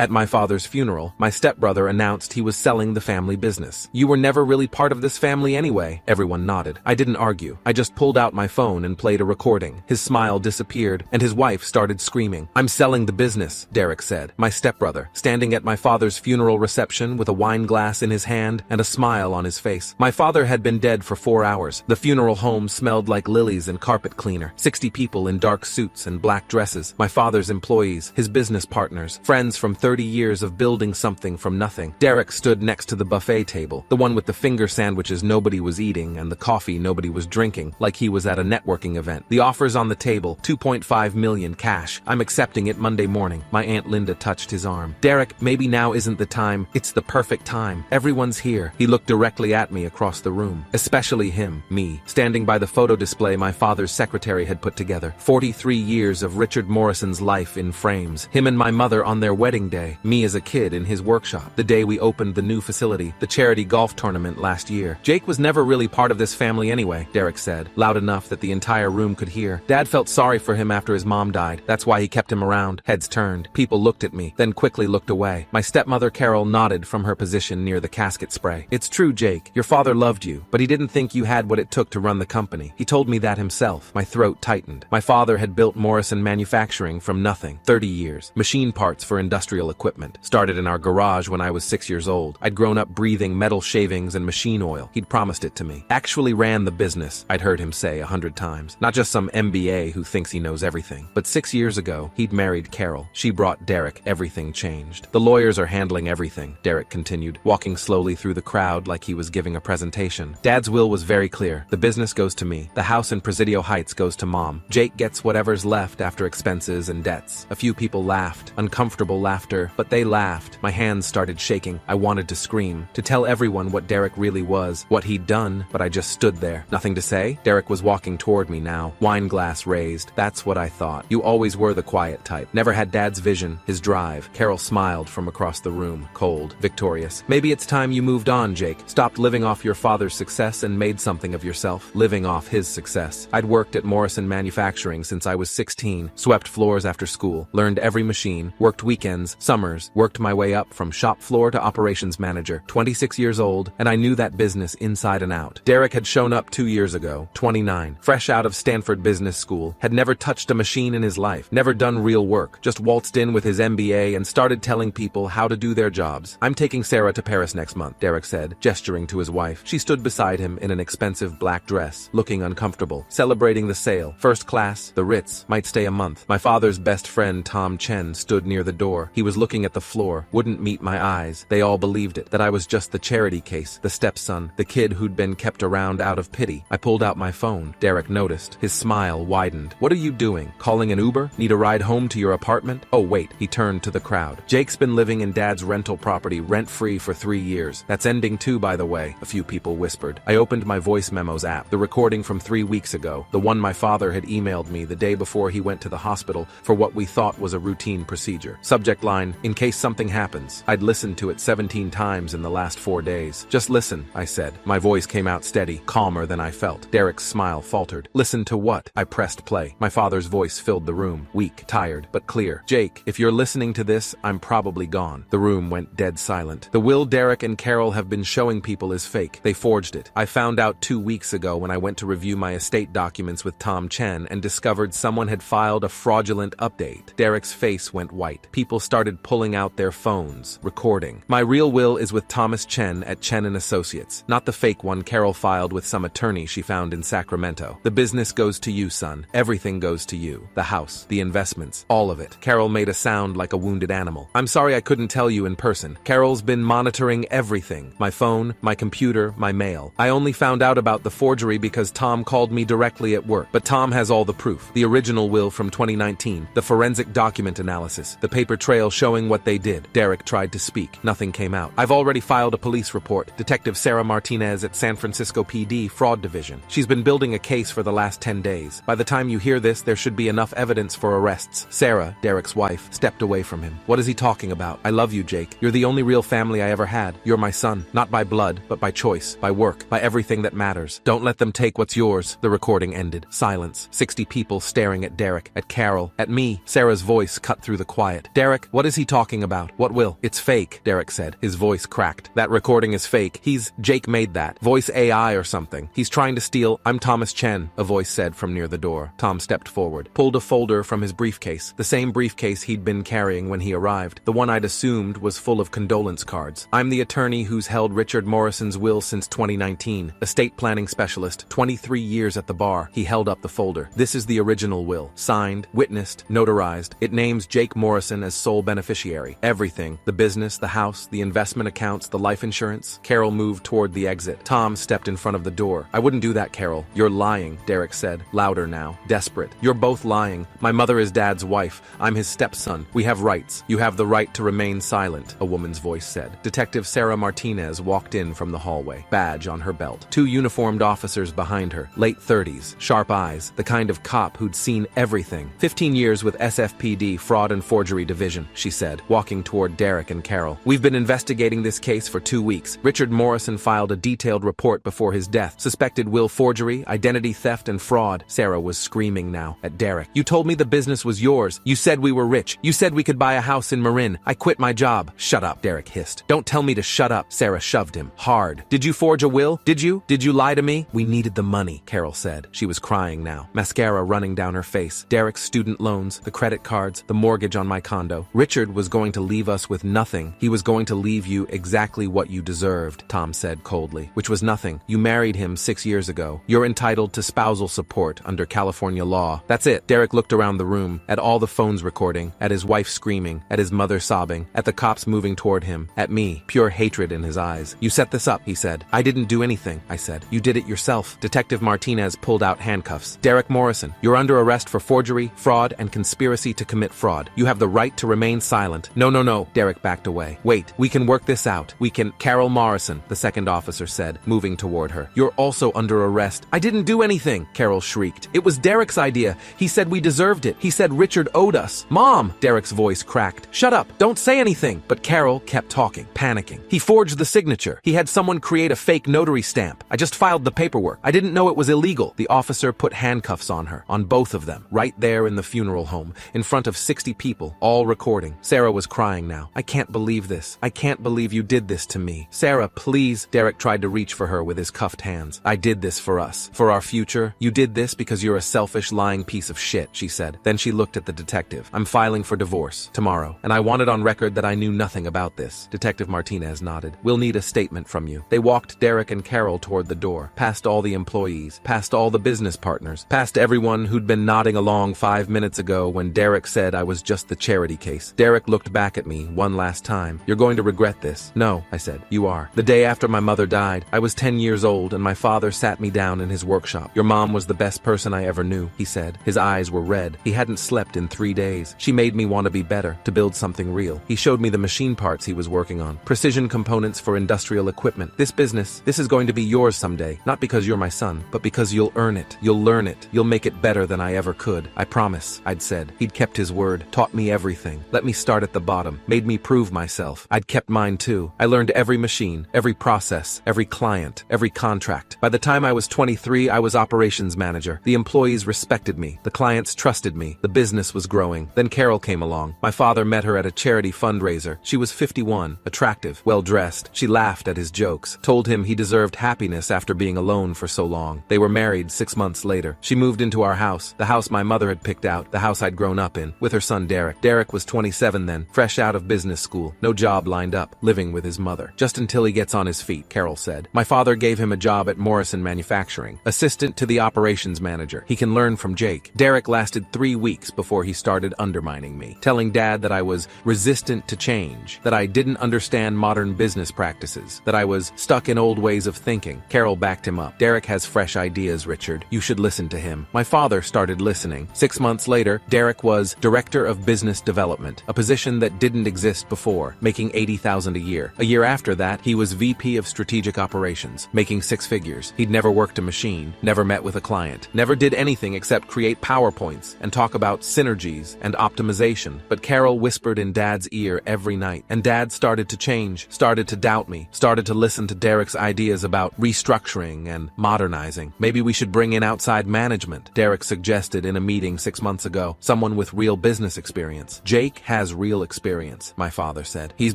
At my father's funeral, my stepbrother announced he was selling the family business. You were never really part of this family anyway. Everyone nodded. I didn't argue. I just pulled out my phone and played a recording. His smile disappeared, and his wife started screaming. I'm selling the business, Derek said. My stepbrother, standing at my father's funeral reception with a wine glass in his hand and a smile on his face. My father had been dead for 4 hours. The funeral home smelled like lilies and carpet cleaner. 60 people in dark suits and black dresses. My father's employees, his business partners, friends from 30 years of building something from nothing. Derek stood next to the buffet table, the one with the finger sandwiches nobody was eating and the coffee nobody was drinking, like he was at a networking event. The offers on the table, $2.5 million cash. I'm accepting it Monday morning. My Aunt Linda touched his arm. Derek, maybe now isn't the time. It's the perfect time. Everyone's here. He looked directly at me across the room. Especially him, me, standing by the photo display my father's secretary had put together. 43 years of Richard Morrison's life in frames. Him and my mother on their wedding day. Me as a kid in his workshop. The day we opened the new facility, the charity golf tournament last year. Jake was never really part of this family anyway, Derek said, loud enough that the entire room could hear. Dad felt sorry for him after his mom died. That's why he kept him around. Heads turned. People looked at me, then quickly looked away. My stepmother Carol nodded from her position near the casket spray. It's true, Jake. Your father loved you, but he didn't think you had what it took to run the company. He told me that himself. My throat tightened. My father had built Morrison Manufacturing from nothing. 30 years. Machine parts for industrial equipment. Started in our garage when I was 6 years old. I'd grown up breathing metal shavings and machine oil. He'd promised it to me. Actually ran the business, I'd heard him say 100 times. Not just some MBA who thinks he knows everything. But 6 years ago, he'd married Carol. She brought Derek. Everything changed. The lawyers are handling everything, Derek continued, walking slowly through the crowd like he was giving a presentation. Dad's will was very clear. The business goes to me. The house in Presidio Heights goes to Mom. Jake gets whatever's left after expenses and debts. A few people laughed. Uncomfortable laughter, but they laughed. My hands started shaking. I wanted to scream, to tell everyone what Derek really was, what he'd done, but I just stood there. Nothing to say? Derek was walking toward me now, wine glass raised. That's what I thought. You always were the quiet type. Never had Dad's vision, his drive. Carol smiled from across the room, cold, victorious. Maybe it's time you moved on, Jake. Stopped living off your father's success and made something of yourself. Living off his success. I'd worked at Morrison Manufacturing since I was 16, swept floors after school, learned every machine, worked weekends, summers, worked my way up from shop floor to operations manager. 26 years old, and I knew that business inside and out. Derek had shown up 2 years ago, 29, fresh out of Stanford Business School, had never touched a machine in his life, never done real work, just waltzed in with his MBA and started telling people how to do their jobs. I'm taking Sarah to Paris next month, Derek said, gesturing to his wife. She stood beside him in an expensive black dress, looking uncomfortable, celebrating the sale. First class, the Ritz, might stay a month. My father's best friend Tom Chen stood near the door. He was looking at the floor, wouldn't meet my eyes. They all believed it, that I was just the charity case, the stepson, the kid who'd been kept around out of pity. I pulled out my phone. Derek noticed. His smile widened. What are you doing? Calling an Uber? Need a ride home to your apartment? Oh wait, he turned to the crowd. Jake's been living in Dad's rental property rent-free for 3 years. That's ending too, by the way, a few people whispered. I opened my voice memos app, the recording from 3 weeks ago, the one my father had emailed me the day before he went to the hospital for what we thought was a routine procedure. Subject line, in case something happens. I'd listened to it 17 times in the last 4 days. Just listen, I said. My voice came out steady, calmer than I felt. Derek's smile faltered. Listen to what? I pressed play. My father's voice filled the room, weak, tired, but clear. Jake, if you're listening to this, I'm probably gone. The room went dead silent. The will Derek and Carol have been showing people is fake. They forged it. I found out 2 weeks ago when I went to review my estate documents with Tom Chen and discovered someone had filed a fraudulent update. Derek's face went white. People started pulling out their phones, recording. My real will is with Thomas Chen at Chen & Associates, not the fake one Carol filed with some attorney she found in Sacramento. The business goes to you, son. Everything goes to you. The house, the investments, all of it. Carol made a sound like a wounded animal. I'm sorry I couldn't tell you in person. Carol's been monitoring everything. My phone, my computer, my mail. I only found out about the forgery because Tom called me directly at work. But Tom has all the proof. The original will from 2019, the forensic document analysis, the paper trail showing what they did. Derek tried to speak. Nothing came out. I've already filed a police report. Detective Sarah Martinez at San Francisco PD Fraud Division. She's been building a case for the last 10 days. By the time you hear this, there should be enough evidence for arrests. Sarah, Derek's wife, stepped away from him. What is he talking about? I love you, Jake. You're the only real family I ever had. You're my son. Not by blood, but by choice, by work, by everything that matters. Don't let them take what's yours. The recording ended. Silence. 60 people staring at Derek, at Carol, at me. Sarah's voice cut through the quiet. Derek, what is is he talking about? What will? It's fake, Derek said. His voice cracked. That recording is fake. Jake made that. Voice AI or something. He's trying to steal. I'm Thomas Chen, a voice said from near the door. Tom stepped forward, pulled a folder from his briefcase, the same briefcase he'd been carrying when he arrived. The one I'd assumed was full of condolence cards. I'm the attorney who's held Richard Morrison's will since 2019. Estate planning specialist, 23 years at the bar. He held up the folder. This is the original will. Signed, witnessed, notarized. It names Jake Morrison as sole beneficiary. Everything. The business, the house, the investment accounts, the life insurance. Carol moved toward the exit. Tom stepped in front of the door. I wouldn't do that, Carol. You're lying, Derek said, louder now, desperate. You're both lying. My mother is Dad's wife. I'm his stepson. We have rights. You have the right to remain silent, a woman's voice said. Detective Sarah Martinez walked in from the hallway, badge on her belt. Two uniformed officers behind her, late 30s, sharp eyes, the kind of cop who'd seen everything. 15 years with SFPD Fraud and Forgery Division, she said, walking toward Derek and Carol. We've been investigating this case for 2 weeks. Richard Morrison filed a detailed report before his death. Suspected will forgery, identity theft, and fraud. Sarah was screaming now at Derek. You told me the business was yours. You said we were rich. You said we could buy a house in Marin. I quit my job. Shut up, Derek hissed. Don't tell me to shut up. Sarah shoved him hard. Did you forge a will? Did you? Did you lie to me? We needed the money, Carol said. She was crying now, mascara running down her face. Derek's student loans, the credit cards, the mortgage on my condo. Richard was going to leave us with nothing. He was going to leave you exactly what you deserved, Tom said coldly, which was nothing. You married him 6 years ago. You're entitled to spousal support under California law. That's it. Derek looked around the room, at all the phones recording, at his wife screaming, at his mother sobbing, at the cops moving toward him, at me, pure hatred in his eyes. You set this up, he said. I didn't do anything, I said. You did it yourself. Detective Martinez pulled out handcuffs. Derek Morrison, you're under arrest for forgery, fraud, and conspiracy to commit fraud. You have the right to remain silent. No. Derek backed away. Wait, we can work this out. We can. Carol Morrison, the second officer said, moving toward her. You're also under arrest. I didn't do anything, Carol shrieked. It was Derek's idea. He said we deserved it. He said Richard owed us. Mom! Derek's voice cracked. Shut up. Don't say anything. But Carol kept talking, panicking. He forged the signature. He had someone create a fake notary stamp. I just filed the paperwork. I didn't know it was illegal. The officer put handcuffs on her, on both of them, right there in the funeral home, in front of 60 people, all recording. Sarah was crying now. I can't believe this. I can't believe you did this to me. Sarah, please. Derek tried to reach for her with his cuffed hands. I did this for us. For our future. You did this because you're a selfish, lying piece of shit, she said. Then she looked at the detective. I'm filing for divorce. Tomorrow. And I want it on record that I knew nothing about this. Detective Martinez nodded. We'll need a statement from you. They walked Derek and Carol toward the door, past all the employees, past all the business partners, past everyone who'd been nodding along 5 minutes ago when Derek said I was just the charity case. Derek looked back at me one last time. You're going to regret this. No, I said. You are. The day after my mother died, I was 10 years old and my father sat me down in his workshop. Your mom was the best person I ever knew, he said. His eyes were red. He hadn't slept in 3 days. She made me want to be better, to build something real. He showed me the machine parts he was working on. Precision components for industrial equipment. This business, this is going to be yours someday. Not because you're my son, but because you'll earn it. You'll learn it. You'll make it better than I ever could. I promise, I'd said. He'd kept his word, taught me everything. Let me start at the bottom. Made me prove myself. I'd kept mine too. I learned every machine, every process, every client, every contract. By the time I was 23, I was operations manager. The employees respected me. The clients trusted me. The business was growing. Then Carol came along. My father met her at a charity fundraiser. She was 51, attractive, well-dressed. She laughed at his jokes, told him he deserved happiness after being alone for so long. They were married 6 months later. She moved into our house, the house my mother had picked out, the house I'd grown up in, with her son Derek. Derek was 27 then, fresh out of business school, no job lined up, living with his mother. Just until he gets on his feet, Carol said. My father gave him a job at Morrison Manufacturing, assistant to the operations manager. He can learn from Jake. Derek lasted 3 weeks before he started undermining me, telling Dad that I was resistant to change, that I didn't understand modern business practices, that I was stuck in old ways of thinking. Carol backed him up. Derek has fresh ideas, Richard. You should listen to him. My father started listening. 6 months later, Derek was Director of Business Development, a position that didn't exist before, making $80,000 a year. A year after that, he was VP of Strategic Operations, making 6 figures. He'd never worked a machine, never met with a client, never did anything except create PowerPoints and talk about synergies and optimization. But Carol whispered in Dad's ear every night, and Dad started to change, started to doubt me, started to listen to Derek's ideas about restructuring and modernizing. Maybe we should bring in outside management, Derek suggested in a meeting 6 months ago, someone with real business experience. Jake has real experience, my father said. He's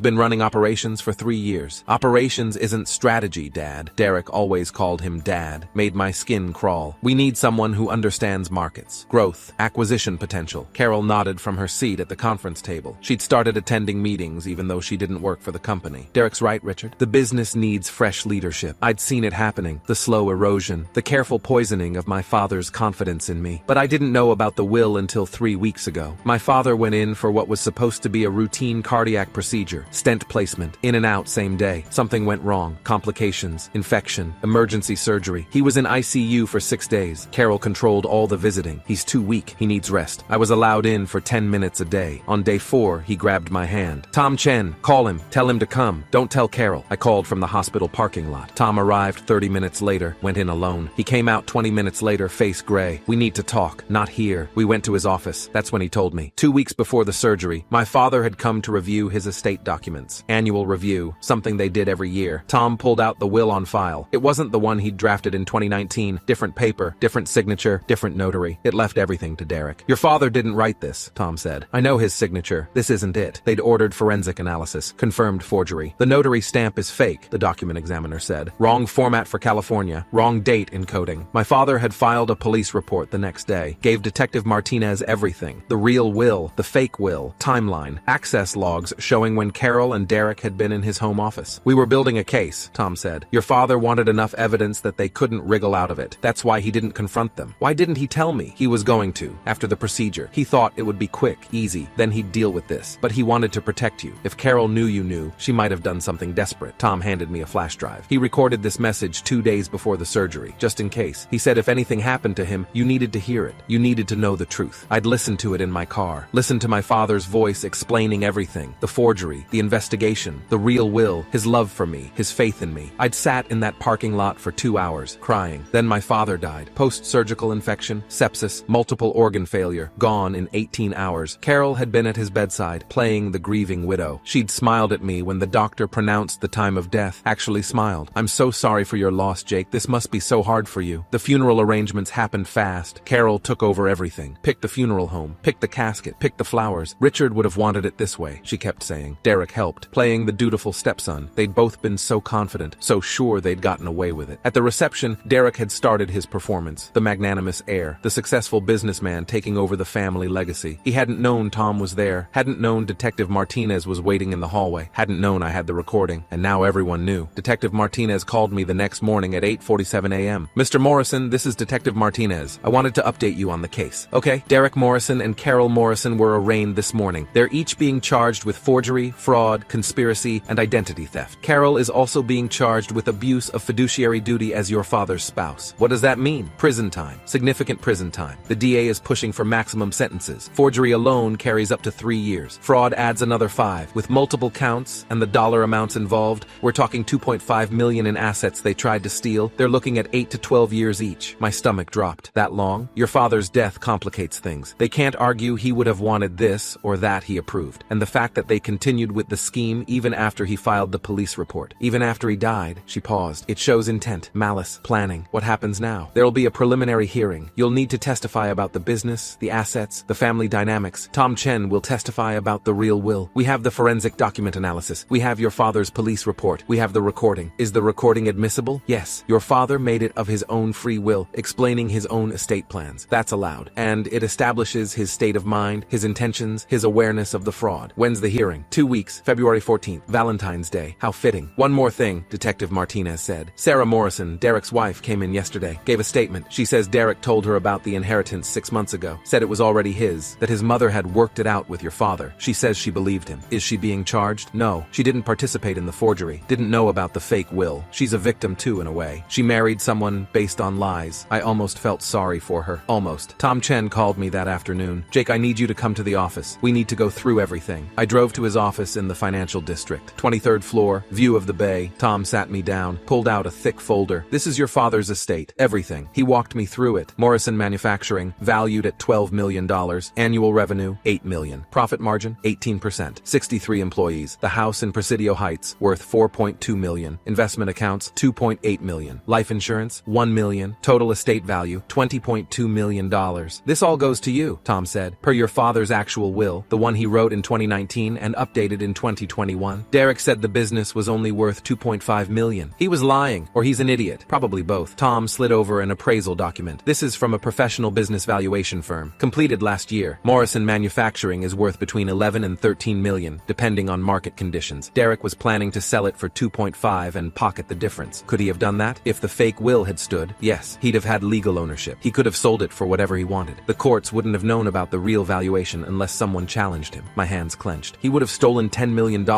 been running operations for 3 years. Operations isn't strategy, Dad. Derek always called him Dad. Made my skin crawl. We need someone who understands markets, growth, acquisition potential. Carol nodded from her seat at the conference table. She'd started attending meetings even though she didn't work for the company. Derek's right, Richard. The business needs fresh leadership. I'd seen it happening. The slow erosion, the careful poisoning of my father's confidence in me. But I didn't know about the will until 3 weeks ago. My father went in for what was supposed to be a routine cardiac procedure, stent placement, in and out same day. Something went wrong. Complications, infection, emergency surgery. He was in ICU for 6 days. Carol controlled all the visiting. He's too weak. He needs rest. I was allowed in for 10 minutes a day. On day 4, he grabbed my hand. Tom Chen, call him. Tell him to come. Don't tell Carol. I called from the hospital parking lot. Tom arrived 30 minutes later, went in alone. He came out 20 minutes later, face gray. We need to talk. Not here. We went to his office. That's when he told me. 2 weeks before the surgery, my father had come to review his estate documents. Annual review, something they did every year. Tom pulled out the will on file. It wasn't the one he'd drafted in 2019. Different paper, different signature, different notary. It left everything to Derek. Your father didn't write this, Tom said. I know his signature. This isn't it. They'd ordered forensic analysis. Confirmed forgery. The notary stamp is fake, the document examiner said. Wrong format for California. Wrong date encoding. My father had filed a police report the next day. Gave Detective Martinez everything. The real will, the fake will, timeline, access logs showing when Carol and Derek had been in his home office. We were building a case, Tom said. Your father wanted enough evidence that they couldn't wriggle out of it. That's why he didn't confront them. Why didn't he tell me? He was going to, after the procedure. He thought it would be quick, easy, then he'd deal with this. But he wanted to protect you. If Carol knew you knew, she might have done something desperate. Tom handed me a flash drive. He recorded this message 2 days before the surgery, just in case. He said if anything happened to him, you needed to hear it. You needed to know the truth. I'd listen to it in my car. Listen to my father's voice explaining everything. The forgery, the investigation, the real will, his love for me, his faith in me. I'd sat in that parking lot for 2 hours, crying. Then my father died. Post-surgical infection, sepsis, multiple organ failure, gone in 18 hours. Carol had been at his bedside, playing the grieving widow. She'd smiled at me when the doctor pronounced the time of death. Actually smiled. I'm so sorry for your loss, Jake. This must be so hard for you. The funeral arrangements happened fast. Carol took over everything. Picked the funeral home, picked the casket, picked the flowers. Richard would have wanted it this way, she kept saying. Derek helped, playing the dutiful stepson. They'd both been so confident, so sure they'd gotten away with it. At the reception, Derek had started his performance. The magnanimous heir, the successful businessman taking over the family legacy. He hadn't known Tom was there, hadn't known Detective Martinez was waiting in the hallway, hadn't known I had the recording, and now everyone knew. Detective Martinez called me the next morning at 8:47 a.m. Mr. Morrison, this is Detective Martinez. I wanted to update you on the case. Okay, Derek Morrison and Carol Morrison were arraigned this morning. They're each being charged with forgery, fraud, conspiracy, and identity theft. Carol is also being charged with abuse of fiduciary duty as your father's spouse. What does that mean? Prison time. Significant prison time. The DA is pushing for maximum sentences. Forgery alone carries up to 3 years. Fraud adds another 5. With multiple counts and the dollar amounts involved, we're talking $2.5 million in assets they tried to steal. They're looking at 8 to 12 years each. My stomach dropped. That long? Your father's death complicates things. They can't argue he would have wanted this or that he approved. And the fact that they continued with the scheme even after he filed the police report. Even after he died, she paused. It shows intent, malice, planning. What happens now? There'll be a preliminary hearing. You'll need to testify about the business, the assets, the family dynamics. Tom Chen will testify about the real will. We have the forensic document analysis. We have your father's police report. We have the recording. Is the recording admissible? Yes. Your father made it of his own free will, explaining his own estate plans. That's allowed. And it establishes his state of mind, his intentions, his awareness of the fraud. When's the hearing? 2 weeks, February 14th, Valentine's Day. How fitting. One more thing, Detective Martinez said. Sarah Morrison, Derek's wife, came in yesterday, gave a statement. She says Derek told her about the inheritance 6 months ago, said it was already his, that his mother had worked it out with your father. She says she believed him. Is she being charged? No. She didn't participate in the forgery, didn't know about the fake will. She's a victim too in a way. She married someone based on lies. I almost felt sorry for her. Almost. Tom Chen called me that afternoon. Jake, I need you to come to the office. We need to go through everything. I drove to his office in the financial district. 23rd floor, view of the bay. Tom sat me down, pulled out a thick folder. This is your father's estate. Everything. He walked me through it. Morrison Manufacturing, valued at $12 million. Annual revenue, $8 million. Profit margin, 18%. 63 employees. The house in Presidio Heights, worth $4.2 million. Investment accounts, $2.8 million. Life insurance, $1 million. Total estate value, $20.2 million. This all goes to you, Tom said. Per your father's actual will, the one he wrote in 2019 and updated in 2021? Derek said the business was only worth $2.5 million. He was lying, or he's an idiot. Probably both. Tom slid over an appraisal document. This is from a professional business valuation firm. Completed last year. Morrison Manufacturing is worth between 11 and 13 million, depending on market conditions. Derek was planning to sell it for 2.5 and pocket the difference. Could he have done that? If the fake will had stood, yes, he'd have had legal ownership. He could have sold it for whatever he wanted. The courts wouldn't have known about the real valuation unless someone challenged him. My hands clenched. He would have stolen $10 million,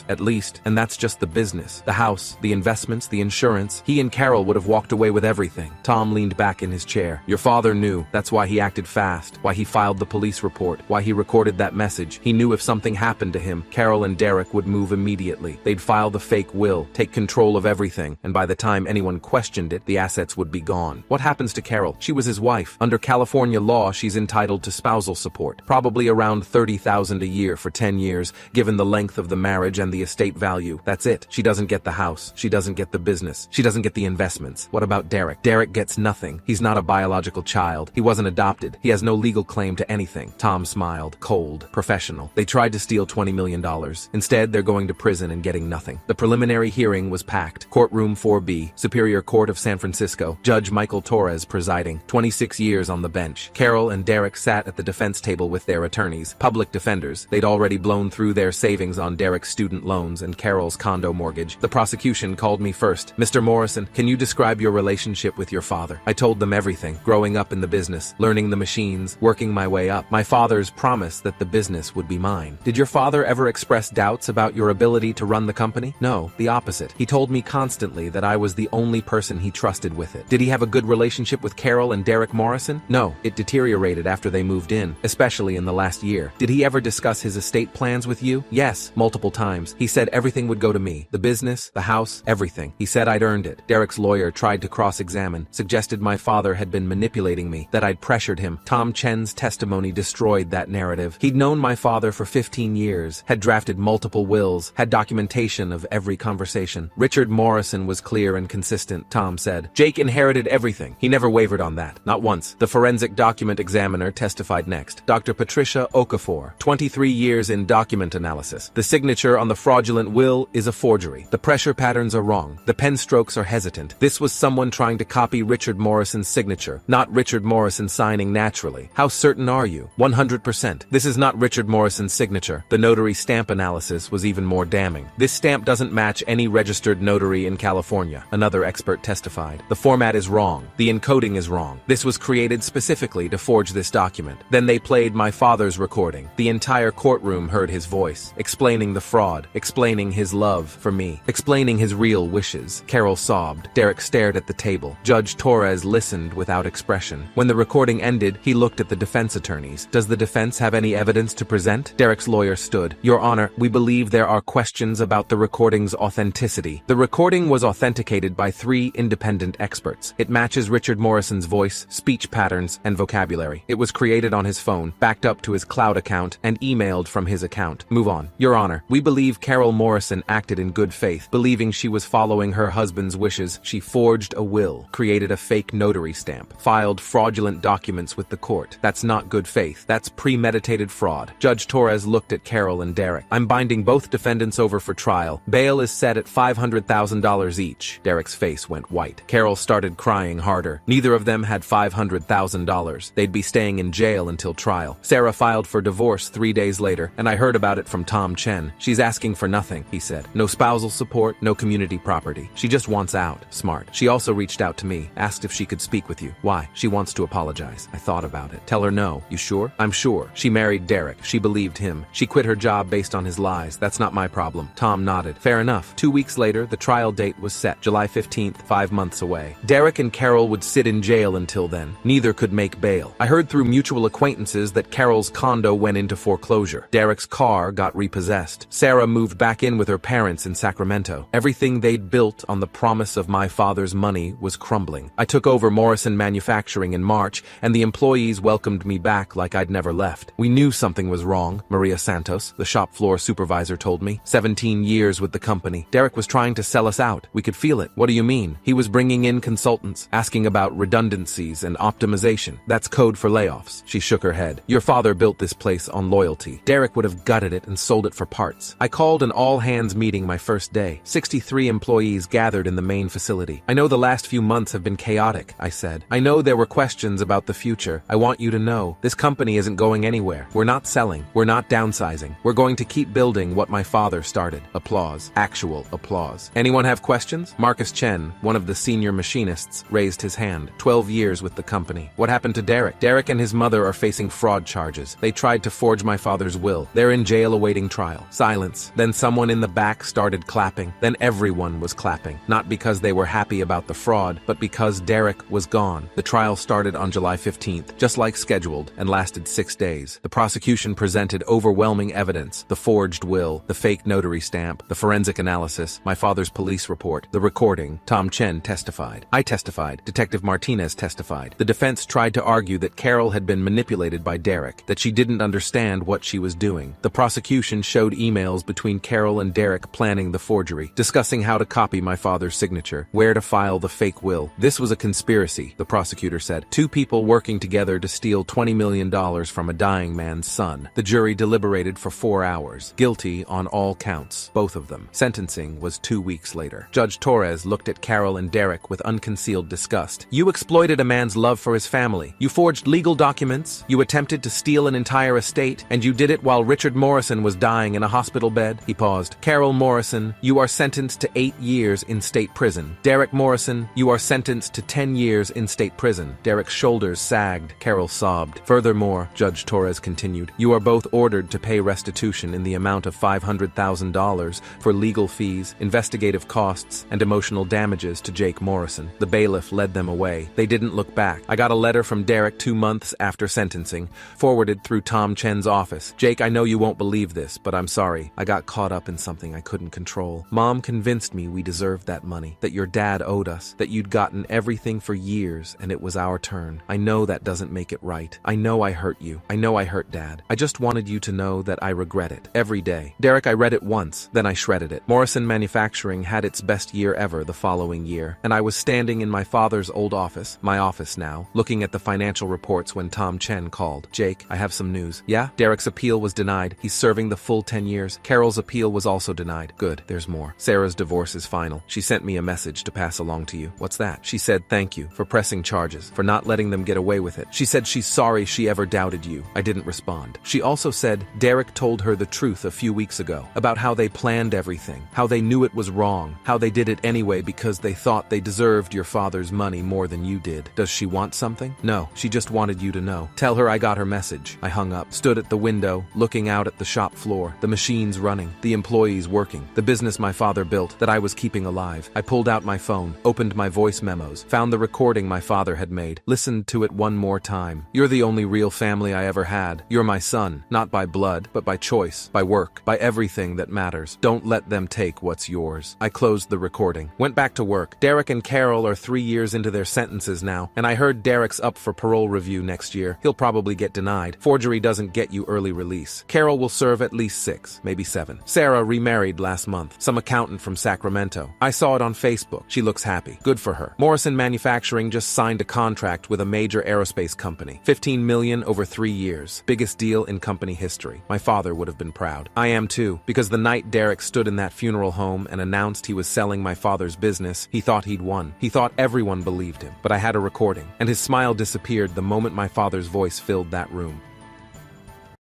at least, and that's just the business. The house, the investments, the insurance. He and Carol would have walked away with everything. Tom leaned back in his chair. Your father knew. That's why he acted fast, why he filed the police report, why he recorded that message. He knew if something happened to him, Carol and Derek would move immediately. They'd file the fake will, take control of everything, and by the time anyone questioned it, the assets would be gone. What happens to Carol? She was his wife. Under California law, she's entitled to spousal support, probably around $30,000 a year for 10 years, given the length of the marriage and the estate value. That's it. She doesn't get the house. She doesn't get the business. She doesn't get the investments. What about Derek? Derek gets nothing. He's not a biological child. He wasn't adopted. He has no legal claim to anything. Tom smiled. Cold. Professional. They tried to steal $20 million. Instead, they're going to prison and getting nothing. The preliminary hearing was packed. Courtroom 4B, Superior Court of San Francisco. Judge Michael Torres presiding. 26 years on the bench. Carol and Derek sat at the defense table with their attorneys, public defenders. They'd already blown through their savings on Derek's student loans and Carol's condo mortgage. The prosecution called me first. Mr. Morrison, can you describe your relationship with your father? I told them everything. Growing up in the business, learning the machines, working my way up. My father's promise that the business would be mine. Did your father ever express doubts about your ability to run the company? No, the opposite. He told me constantly that I was the only person he trusted with it. Did he have a good relationship with Carol and Derek Morrison? No, it deteriorated after they moved in, especially in the last year. Did he ever discuss his estate plans with you? Yes, multiple times. He said everything would go to me. The business, the house, everything. He said I'd earned it. Derek's lawyer tried to cross-examine, suggested my father had been manipulating me, that I'd pressured him. Tom Chen's testimony destroyed that narrative. He'd known my father for 15 years, had drafted multiple wills, had documentation of every conversation. Richard Morrison was clear and consistent, Tom said. Jake inherited everything. He never wavered on that. Not once. The forensic document examiner testified next. Dr. Patricia Okafor, 23 years in document analysis. The signature on the fraudulent will is a forgery. The pressure patterns are wrong. The pen strokes are hesitant. This was someone trying to copy Richard Morrison's signature, not Richard Morrison signing naturally. How certain are you? 100%. This is not Richard Morrison's signature. The notary stamp analysis was even more damning. This stamp doesn't match any registered notary in California, another expert testified. The format is wrong. The encoding is wrong. This was created specifically to forge this document. Then they played my father's recording. The entire courtroom heard his voice, explaining the fraud, explaining his love for me, explaining his real wishes. Carol sobbed. Derek stared at the table. Judge Torres listened without expression. When the recording ended, he looked at the defense attorneys. Does the defense have any evidence to present? Derek's lawyer stood. Your Honor, we believe there are questions about the recording's authenticity. The recording was authenticated by 3 independent experts. It matches Richard Morrison's voice, speech patterns, and vocabulary. It was created on his phone, backed up to his cloud account, and emailed from his account. Move on. Your Honor, we believe Carol Morrison acted in good faith. Believing she was following her husband's wishes, she forged a will, created a fake notary stamp, filed fraudulent documents with the court. That's not good faith. That's premeditated fraud. Judge Torres looked at Carol and Derek. I'm binding both defendants over for trial. Bail is set at $500,000 each. Derek's face went white. Carol started crying harder. Neither of them had $500,000. They'd be staying in jail until trial. Sarah filed for divorce 3 days later, and I heard about it from Tom Chen. She's asking for nothing, he said. No spousal support, no community property. She just wants out. Smart. She also reached out to me, asked if she could speak with you. Why? She wants to apologize. I thought about it. Tell her no. You sure? I'm sure. She married Derek. She believed him. She quit her job based on his lies. That's not my problem. Tom nodded. Fair enough. 2 weeks later, the trial date was set. July 15th, 5 months away. Derek and Carol would sit in jail until then. Neither could make bail. I heard through mutual acquaintances that Carol's condo went into foreclosure. Derek's car got repossessed. Sarah moved back in with her parents in Sacramento. Everything they'd built on the promise of my father's money was crumbling. I took over Morrison Manufacturing in March, and the employees welcomed me back like I'd never left. We knew something was wrong, Maria Santos, the shop floor supervisor, told me. 17 years with the company. Derek was trying to sell us out. We could feel it. What do you mean? He was bringing in consultants, asking about redundancies and optimization. That's code for layoffs. She shook her head. Your father built this place place on loyalty. Derek would have gutted it and sold it for parts. I called an all-hands meeting my first day. 63 employees gathered in the main facility. I know the last few months have been chaotic, I said. I know there were questions about the future. I want you to know, this company isn't going anywhere. We're not selling. We're not downsizing. We're going to keep building what my father started. Applause. Actual applause. Anyone have questions? Marcus Chen, one of the senior machinists, raised his hand. 12 years with the company. What happened to Derek? Derek and his mother are facing fraud charges. They tried to forge my father's will. They're in jail awaiting trial. Silence. Then someone in the back started clapping. Then everyone was clapping. Not because they were happy about the fraud, but because Derek was gone. The trial started on July 15th, just like scheduled, and lasted 6 days. The prosecution presented overwhelming evidence: the forged will, the fake notary stamp, the forensic analysis, my father's police report, the recording. Tom Chen testified. I testified. Detective Martinez testified. The defense tried to argue that Carol had been manipulated by Derek, that she didn't understand what she was doing. The prosecution showed emails between Carol and Derek planning the forgery, discussing how to copy my father's signature, where to file the fake will. This was a conspiracy, the prosecutor said. 2 people working together to steal $20 million from a dying man's son. The jury deliberated for 4 hours. Guilty on all counts, both of them. Sentencing was 2 weeks later. Judge Torres looked at Carol and Derek with unconcealed disgust. You exploited a man's love for his family. You forged legal documents. You attempted to steal an entire estate, and you did it while Richard Morrison was dying in a hospital bed. He paused. Carol Morrison, you are sentenced to 8 years in state prison. Derek Morrison, you are sentenced to 10 years in state prison. Derek's shoulders sagged. Carol sobbed. Furthermore, Judge Torres continued, you are both ordered to pay restitution in the amount of $500,000 for legal fees, investigative costs, and emotional damages to Jake Morrison. The bailiff led them away. They didn't look back. I got a letter from Derek 2 months after sentencing, forwarded through Tom Chen's office. Jake, I know you won't believe this, but I'm sorry. I got caught up in something I couldn't control. Mom convinced me we deserved that money, that your dad owed us, that you'd gotten everything for years and it was our turn. I know that doesn't make it right. I know I hurt you. I know I hurt Dad. I just wanted you to know that I regret it. Every day. Derek, I read it once, then I shredded it. Morrison Manufacturing had its best year ever the following year, and I was standing in my father's old office, my office now, looking at the financial reports when Tom Chen called. Jake, I have some news. Yeah? Derek's appeal was denied. He's serving the full 10 years. Carol's appeal was also denied. Good, there's more. Sarah's divorce is final. She sent me a message to pass along to you. What's that? She said thank you for pressing charges, for not letting them get away with it. She said she's sorry she ever doubted you. I didn't respond. She also said Derek told her the truth a few weeks ago about how they planned everything, how they knew it was wrong, how they did it anyway because they thought they deserved your father's money more than you did. Does she want something? No, she just wanted you to know. Tell her I got her message. I hung up, stood at the window, looking out at the shop floor, the machines running, the employees working, the business my father built that I was keeping alive. I pulled out my phone, opened my voice memos, found the recording my father had made, listened to it one more time. You're the only real family I ever had. You're my son, not by blood, but by choice, by work, by everything that matters. Don't let them take what's yours. I closed the recording, went back to work. Derek and Carol are 3 years into their sentences now, and I heard Derek's up for parole review next year. He'll probably get denied. Forgery doesn't get you early release. Carol will serve at least 6, maybe 7. Sarah remarried last month. Some accountant from Sacramento. I saw it on Facebook. She looks happy. Good for her. Morrison Manufacturing just signed a contract with a major aerospace company. $15 million over 3 years. Biggest deal in company history. My father would have been proud. I am too, because the night Derek stood in that funeral home and announced he was selling my father's business, he thought he'd won. He thought everyone believed him. But I had a recording, and his smile disappeared the moment my father's voice filled that room.